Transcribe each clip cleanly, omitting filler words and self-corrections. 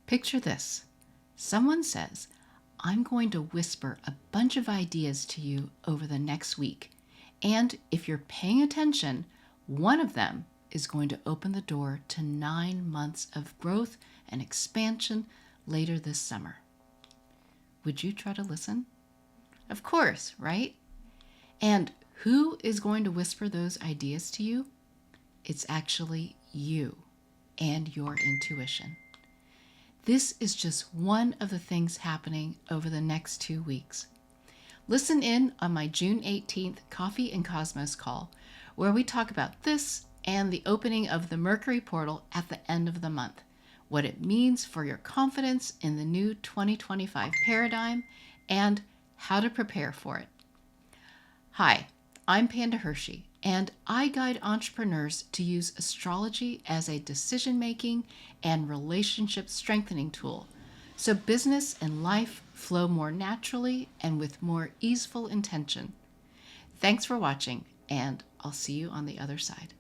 Picture this. Someone says, I'm going to whisper a bunch of ideas to you over the next week. And if you're paying attention, one of them is going to open the door to 9 months of growth and expansion later this summer. Would you try to listen? Of course, right? And who is going to whisper those ideas to you? It's actually you and your intuition. This is just one of the things happening over the next 2 weeks. Listen in on my June 18th Coffee and Cosmos call, where we talk about this and the opening of the Mercury portal at the end of the month, what it means for your confidence in the new 2025 paradigm, and how to prepare for it. Hi, I'm Panda Hershey, and I guide entrepreneurs to use astrology as a decision making and relationship strengthening tool so business and life flow more naturally and with more easeful intention. Thanks for watching, and I'll see you on the other side.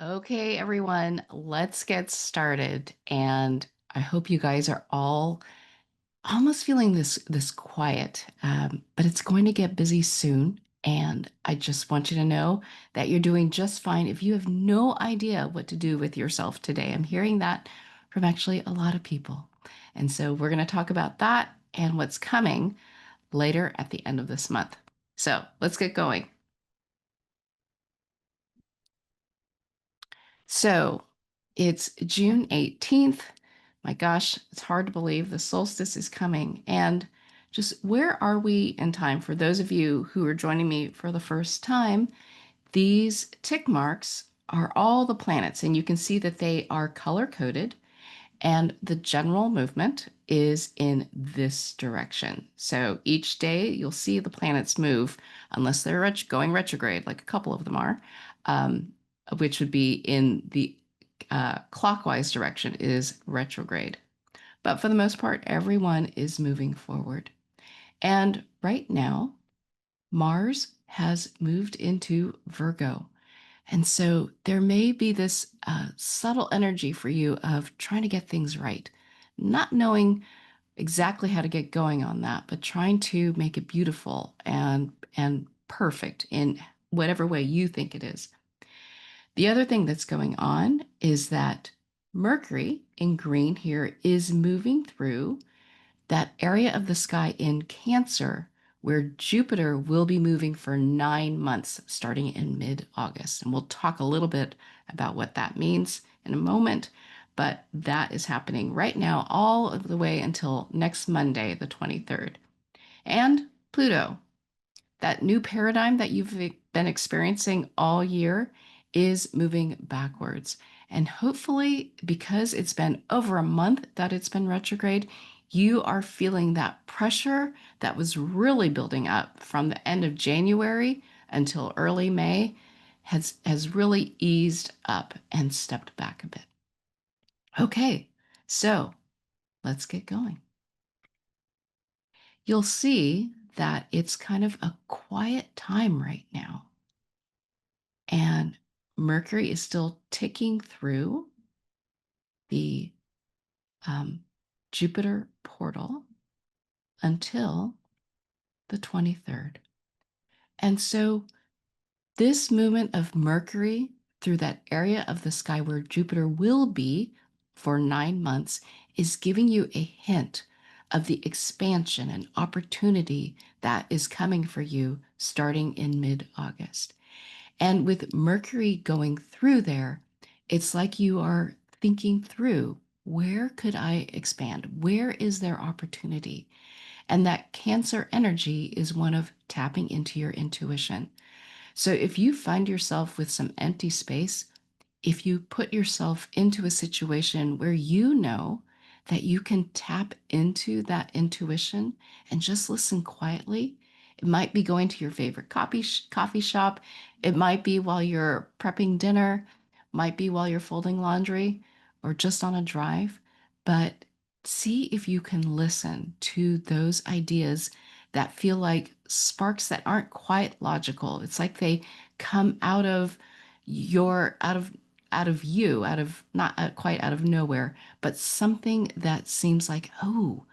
Okay, everyone, let's get started. And I hope you guys are all almost feeling this quiet, but it's going to get busy soon. And I just want you to know that you're doing just fine if you have no idea what to do with yourself today. I'm hearing that from actually a lot of people. And so we're going to talk about that and what's coming later at the end of this month. So let's get going. So it's June 18th. My gosh, it's hard to believe the solstice is coming. And just where are we in time? For those of you who are joining me for the first time, these tick marks are all the planets, and you can see that they are color coded. And the general movement is in this direction. So each day you'll see the planets move, unless they're going retrograde, like a couple of them are, um, which would be in the clockwise direction is retrograde. But for the most part, everyone is moving forward. And right now, Mars has moved into Virgo. And so there may be this subtle energy for you of trying to get things right, not knowing exactly how to get going on that, but trying to make it beautiful and perfect in whatever way you think it is. The other thing that's going on is that Mercury in green here is moving through that area of the sky in Cancer where Jupiter will be moving for 9 months starting in mid-August. And we'll talk a little bit about what that means in a moment, but that is happening right now all of the way until next Monday, the 23rd. And Pluto, that new paradigm that you've been experiencing all year, is moving backwards. And hopefully, because it's been over a month that it's been retrograde, you are feeling that pressure that was really building up from the end of January until early May has really eased up and stepped back a bit. Okay, so let's get going. You'll see that it's kind of a quiet time right now. And Mercury is still ticking through the um, Jupiter portal until the 23rd. And so this movement of Mercury through that area of the sky where Jupiter will be for 9 months is giving you a hint of the expansion and opportunity that is coming for you starting in mid-August. And with Mercury going through there, it's like you are thinking through, where could I expand? Where is there opportunity? And that Cancer energy is one of tapping into your intuition. So if you find yourself with some empty space, if you put yourself into a situation where you know that you can tap into that intuition and just listen quietly, it might be going to your favorite coffee shop. It might be while you're prepping dinner, might be while you're folding laundry, or just on a drive. But see if you can listen to those ideas that feel like sparks that aren't quite logical. It's like they come out of You're out of you, out of not quite out of nowhere, but something that seems like, oh,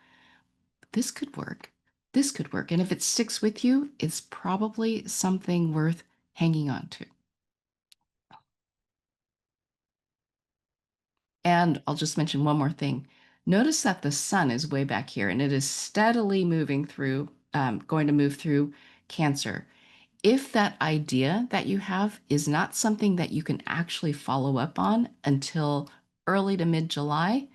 this could work. This could work. And if it sticks with you, it's probably something worth hanging on to. And I'll just mention one more thing. Notice that the sun is way back here and it is steadily moving through, going to move through Cancer. If that idea that you have is not something that you can actually follow up on until early to mid July,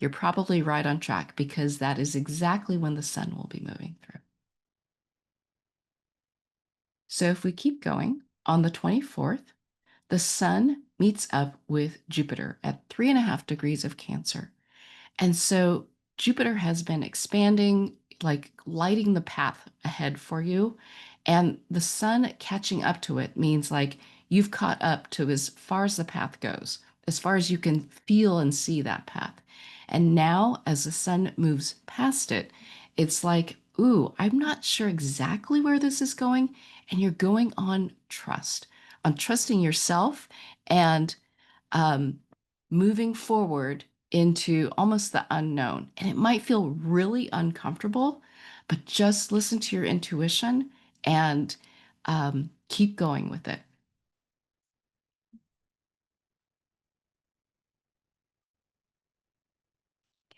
you're probably right on track because that is exactly when the sun will be moving through. So if we keep going, on the 24th, the sun meets up with Jupiter at 3.5 degrees of Cancer. And so Jupiter has been expanding, like lighting the path ahead for you. And the sun catching up to it means like you've caught up to as far as the path goes, as far as you can feel and see that path. And now, as the sun moves past it, it's like, ooh, I'm not sure exactly where this is going. And you're going on trusting yourself and um, moving forward into almost the unknown. And it might feel really uncomfortable, but just listen to your intuition and keep going with it.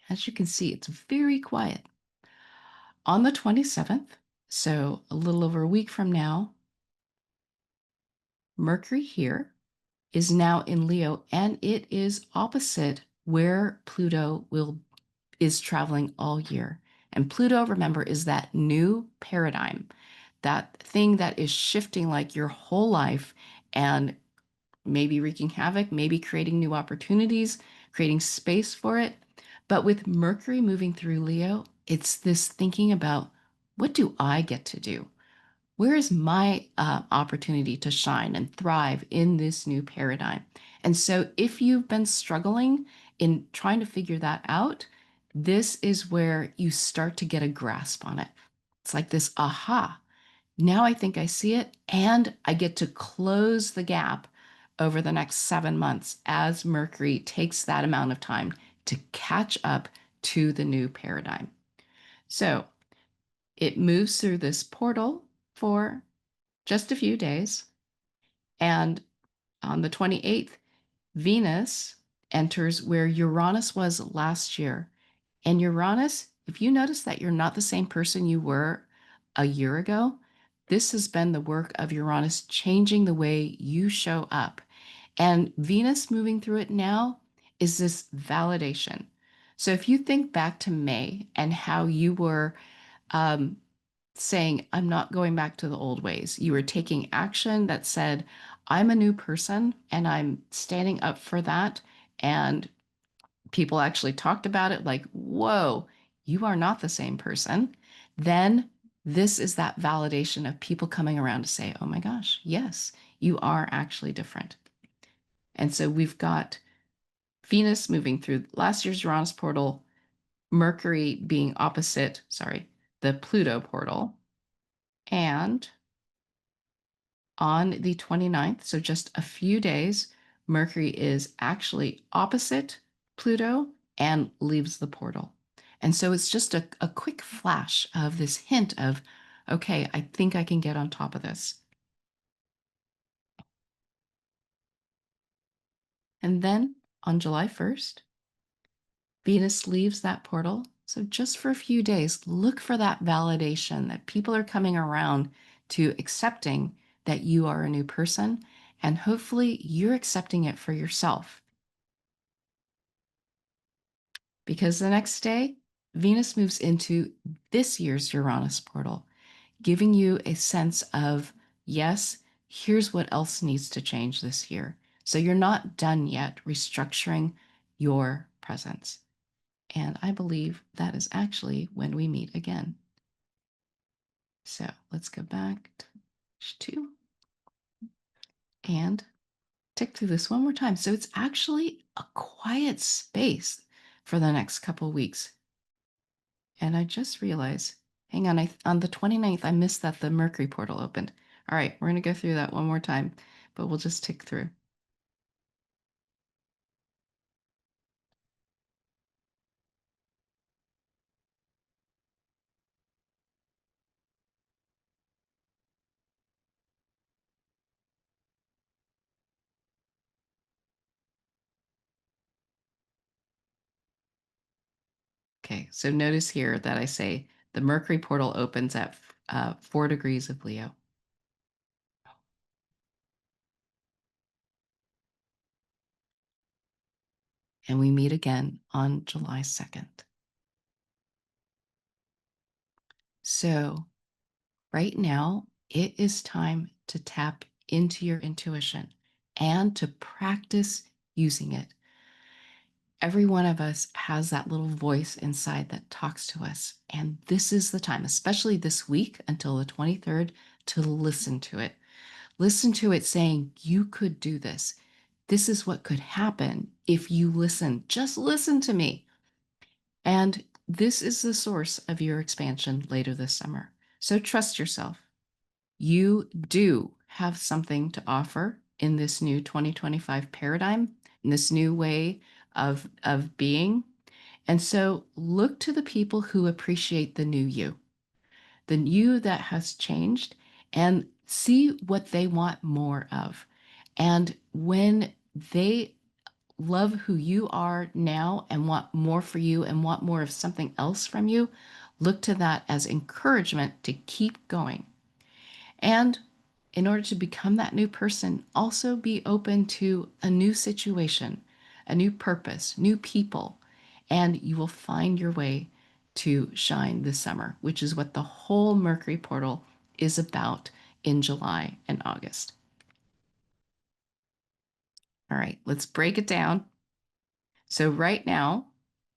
As you can see, it's very quiet. On the 27th, so a little over a week from now, Mercury here is now in Leo and it is opposite where Pluto will is traveling all year. And Pluto, remember, is that new paradigm, that thing that is shifting like your whole life and maybe wreaking havoc, maybe creating new opportunities, creating space for it. But with Mercury moving through Leo, it's this thinking about what do I get to do? Where is my opportunity to shine and thrive in this new paradigm? And so, if you've been struggling in trying to figure that out, this is where you start to get a grasp on it. It's like this aha. Now I think I see it, and I get to close the gap over the next 7 months as Mercury takes that amount of time to catch up to the new paradigm. So, it moves through this portal for just a few days. And on the 28th, Venus enters where Uranus was last year. And Uranus, if you notice that you're not the same person you were a year ago, this has been the work of Uranus changing the way you show up. And Venus moving through it now is this validation. So if you think back to May and how you were um, saying, I'm not going back to the old ways. You were taking action that said, I'm a new person and I'm standing up for that. And people actually talked about it like, whoa, you are not the same person. Then this is that validation of people coming around to say, oh my gosh, yes, you are actually different. And so we've got Venus moving through last year's Uranus portal, Mercury being opposite, sorry, the Pluto portal. And on the 29th, so just a few days, Mercury is actually opposite Pluto and leaves the portal. And so it's just a quick flash of this hint of, okay, I think I can get on top of this. And then on July 1st, Venus leaves that portal. So just for a few days, look for that validation that people are coming around to accepting that you are a new person. And hopefully you're accepting it for yourself. Because the next day, Venus moves into this year's Uranus portal, giving you a sense of, yes, here's what else needs to change this year. So you're not done yet restructuring your presence. And I believe that is actually when we meet again. So let's go back to page 2 and tick through this one more time. So it's actually a quiet space for the next couple weeks. And I just realized, hang on, on the 29th, I missed that the Mercury portal opened. All right, we're going to go through that one more time, but we'll just tick through. Okay, so notice here that I say the Mercury portal opens at 4 degrees of Leo. And we meet again on July 2nd. So, right now, it is time to tap into your intuition and to practice using it. Every one of us has that little voice inside that talks to us. And this is the time, especially this week until the 23rd, to listen to it. Listen to it saying, you could do this. This is what could happen if you listen. Just listen to me. And this is the source of your expansion later this summer. So trust yourself. You do have something to offer in this new 2025 paradigm, in this new way of being. And so look to the people who appreciate the new you, the you that has changed, and see what they want more of. And when they love who you are now and want more for you and want more of something else from you, look to that as encouragement to keep going. And in order to become that new person, also be open to a new situation, a new purpose, new people, and you will find your way to shine this summer, which is what the whole Mercury portal is about in July and August. All right, let's break it down. So, right now,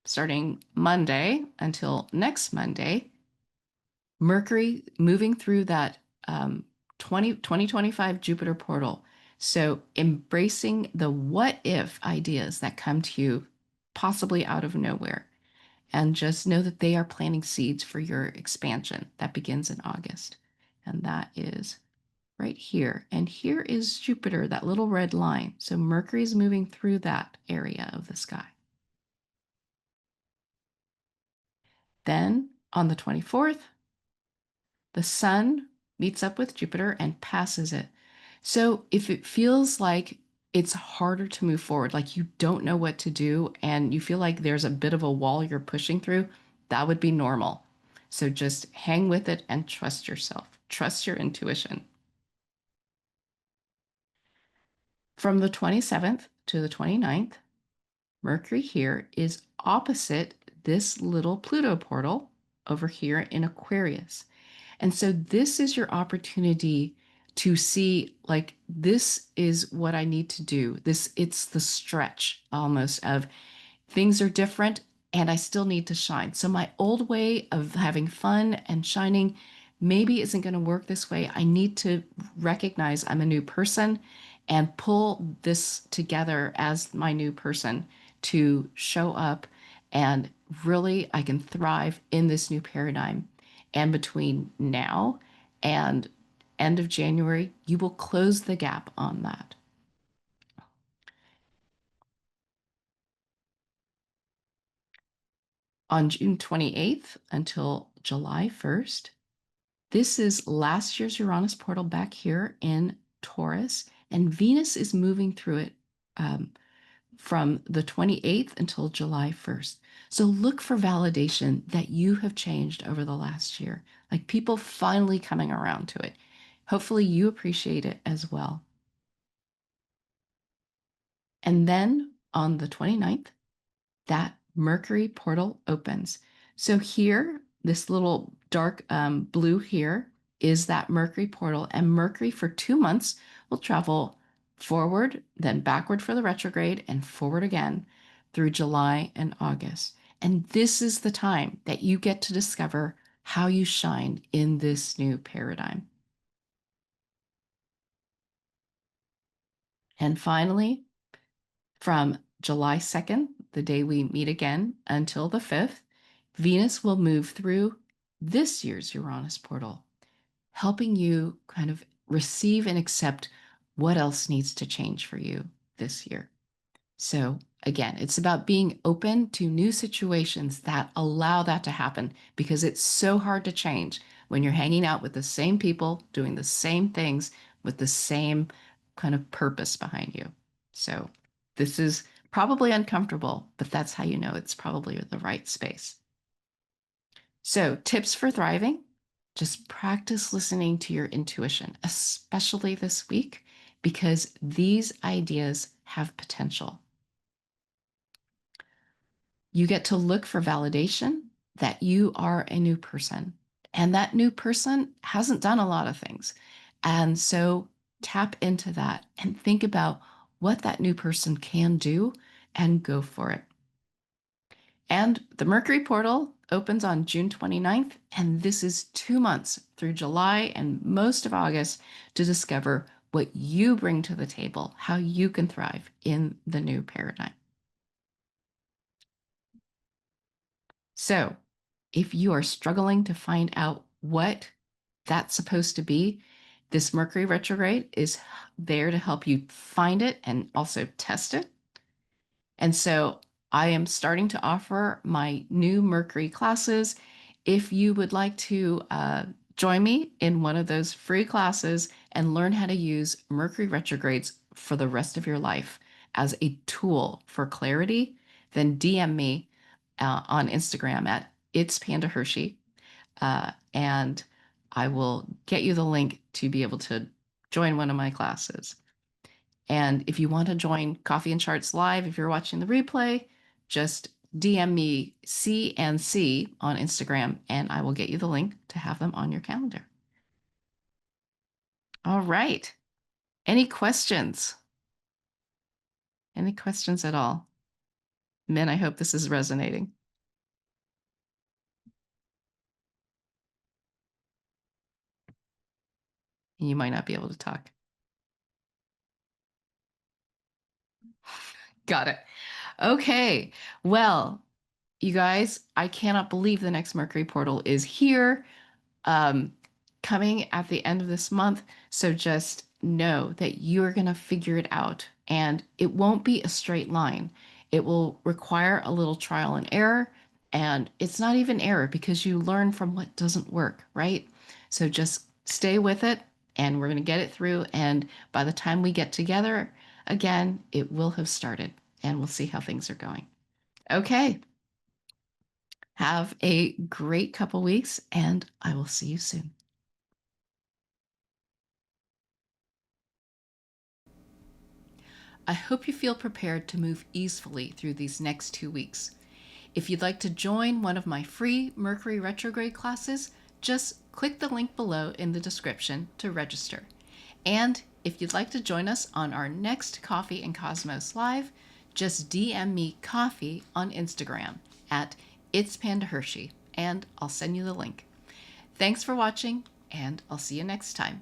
starting Monday until next Monday, Mercury moving through that 2025 Jupiter portal. So, embracing the what if ideas that come to you possibly out of nowhere. And just know that they are planting seeds for your expansion that begins in August. And that is right here. And here is Jupiter, that little red line. So, Mercury is moving through that area of the sky. Then on the 24th, the sun meets up with Jupiter and passes it. So if it feels like it's harder to move forward, like you don't know what to do and you feel like there's a bit of a wall you're pushing through, that would be normal. So just hang with it and trust yourself. Trust your intuition. From the 27th to the 29th, Mercury here is opposite this little Pluto portal over here in Aquarius. And so this is your opportunity to see like this is what I need to do. It's the stretch almost of things are different and I still need to shine. So my old way of having fun and shining maybe isn't going to work this way. I need to recognize I'm a new person and pull this together as my new person to show up and really I can thrive in this new paradigm. And between now and end of January, you will close the gap on that. On June 28th until July 1st, this is last year's Uranus portal back here in Taurus, and Venus is moving through it from the 28th until July 1st. So look for validation that you have changed over the last year, like people finally coming around to it. Hopefully, you appreciate it as well. And then on the 29th, that Mercury portal opens. So here, this little dark blue here is that Mercury portal, and Mercury for 2 months will travel forward, then backward for the retrograde, and forward again through July and August. And this is the time that you get to discover how you shine in this new paradigm. And finally, from July 2nd, the day we meet again, until the 5th, Venus will move through this year's Uranus portal, helping you kind of receive and accept what else needs to change for you this year. So, again, it's about being open to new situations that allow that to happen because it's so hard to change when you're hanging out with the same people, doing the same things with the same kind of purpose behind you. So, this is probably uncomfortable, but that's how you know it's probably the right space. So, tips for thriving: just practice listening to your intuition, especially this week, because these ideas have potential. You get to look for validation that you are a new person, and that new person hasn't done a lot of things. And so, tap into that and think about what that new person can do and go for it. And the Mercury portal opens on June 29th, and this is 2 months through July and most of August to discover what you bring to the table, how you can thrive in the new paradigm. So, if you are struggling to find out what that's supposed to be, this Mercury retrograde is there to help you find it and also test it. And so I am starting to offer my new Mercury classes. If you would like to join me in one of those free classes and learn how to use Mercury retrogrades for the rest of your life as a tool for clarity, then DM me on Instagram at It's Panda Hershey, and I will get you the link to be able to join one of my classes. And if you want to join Coffee and Charts Live, if you're watching the replay, just DM me CNC on Instagram and I will get you the link to have them on your calendar. All right. Any questions? Any questions at all? Men, I hope this is resonating. You might not be able to talk. Got it. Okay. Well, you guys, I cannot believe the next Mercury portal is here, um, coming at the end of this month. So just know that you're going to figure it out, and it won't be a straight line. It will require a little trial and error. And it's not even error because you learn from what doesn't work, right? So just stay with it, and we're going to get it through. And by the time we get together again, it will have started, and we'll see how things are going. Okay. Have a great couple weeks, and I will see you soon. I hope you feel prepared to move easily through these next 2 weeks. If you'd like to join one of my free Mercury retrograde classes, just click the link below in the description to register. And if you'd like to join us on our next Coffee and Cosmos Live, just DM me coffee on Instagram at It's Panda Hershey, and I'll send you the link. Thanks for watching, and I'll see you next time.